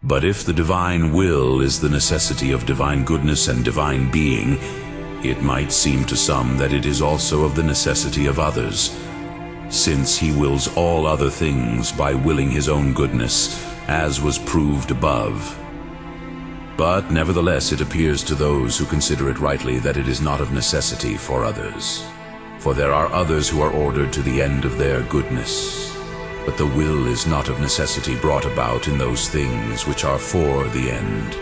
But if the divine will is the necessity of divine goodness and divine being, it might seem to some that it is also of the necessity of others, since he wills all other things by willing his own goodness, as was proved above. But nevertheless it appears to those who consider it rightly that it is not of necessity for others. For there are others who are ordered to the end of their goodness. But the will is not of necessity brought about in those things which are for the end,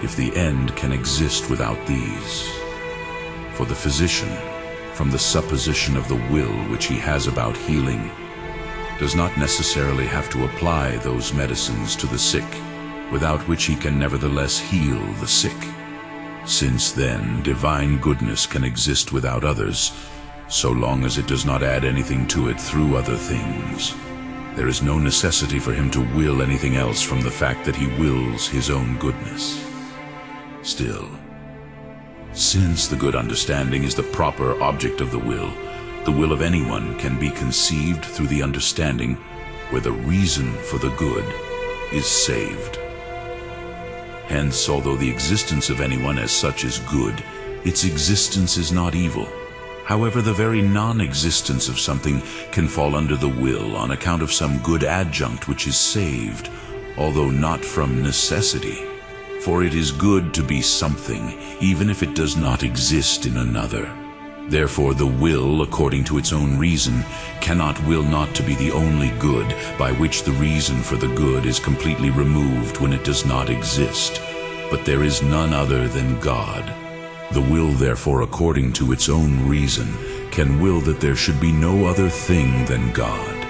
if the end can exist without these. For the physician, from the supposition of the will which he has about healing, does not necessarily have to apply those medicines to the sick, without which he can nevertheless heal the sick. Since then divine goodness can exist without others, so long as it does not add anything to it through other things. There is no necessity for him to will anything else from the fact that he wills his own goodness. Still, since the good understanding is the proper object of the will of anyone can be conceived through the understanding where the reason for the good is saved. Hence, although the existence of anyone as such is good, its existence is not evil. However, the very non-existence of something can fall under the will on account of some good adjunct which is saved, although not from necessity. For it is good to be something, even if it does not exist in another. Therefore the will, according to its own reason, cannot will not to be the only good, by which the reason for the good is completely removed when it does not exist. But there is none other than God. The will, therefore, according to its own reason, can will that there should be no other thing than God.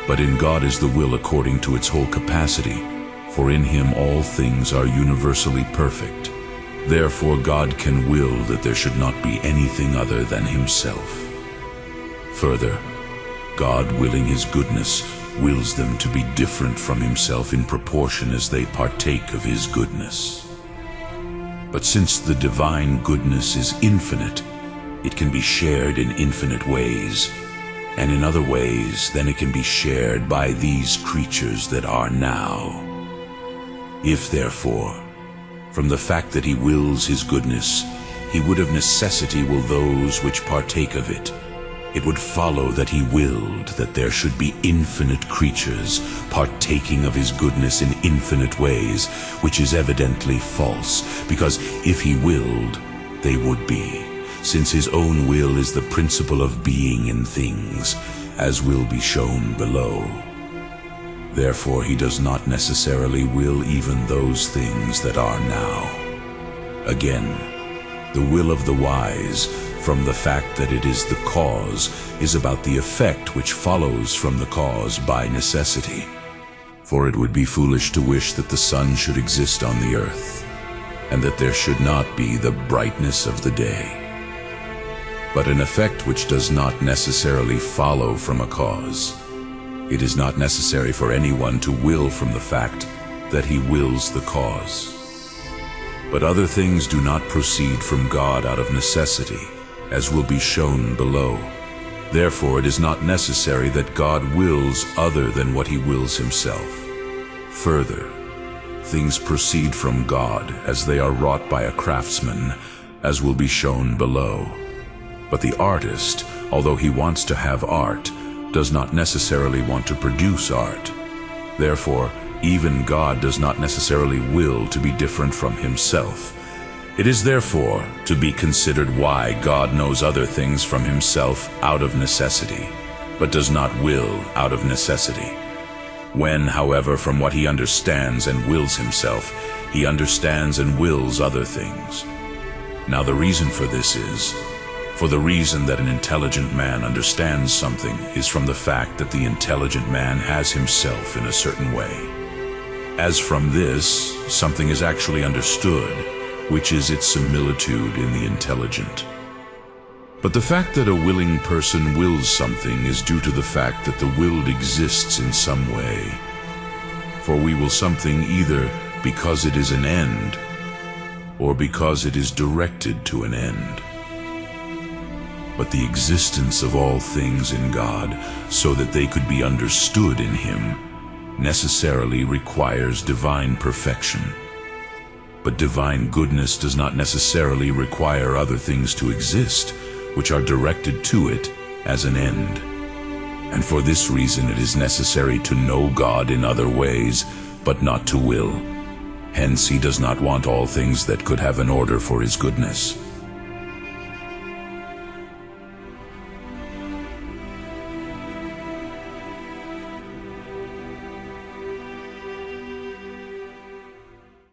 But in God is the will according to its whole capacity, for in him all things are universally perfect. Therefore God can will that there should not be anything other than himself. Further, God, willing his goodness, wills them to be different from himself in proportion as they partake of his goodness. But since the divine goodness is infinite, it can be shared in infinite ways, and in other ways than it can be shared by these creatures that are now. If therefore, from the fact that he wills his goodness, he would of necessity will those which partake of it, it would follow that he willed that there should be infinite creatures partaking of his goodness in infinite ways, which is evidently false, because if he willed, they would be, since his own will is the principle of being in things, as will be shown below. Therefore he does not necessarily will even those things that are now. Again, the will of the wise, from the fact that it is the cause, is about the effect which follows from the cause by necessity. For it would be foolish to wish that the sun should exist on the earth, and that there should not be the brightness of the day. But an effect which does not necessarily follow from a cause, it is not necessary for anyone to will from the fact that he wills the cause. But other things do not proceed from God out of necessity, as will be shown below. Therefore it is not necessary that God wills other than what he wills himself. Further, things proceed from God as they are wrought by a craftsman, as will be shown below. But the artist, although he wants to have art, does not necessarily want to produce art. Therefore, even God does not necessarily will to be different from himself. It is therefore to be considered why God knows other things from himself out of necessity, but does not will out of necessity. When, however, from what he understands and wills himself, he understands and wills other things. Now the reason for this is, for the reason that an intelligent man understands something is from the fact that the intelligent man has himself in a certain way. As from this, something is actually understood, which is its similitude in the intelligent. But the fact that a willing person wills something is due to the fact that the willed exists in some way. For we will something either because it is an end, or because it is directed to an end. But the existence of all things in God, so that they could be understood in him, necessarily requires divine perfection. But divine goodness does not necessarily require other things to exist, which are directed to it as an end. And for this reason it is necessary to know God in other ways, but not to will. Hence he does not want all things that could have an order for his goodness.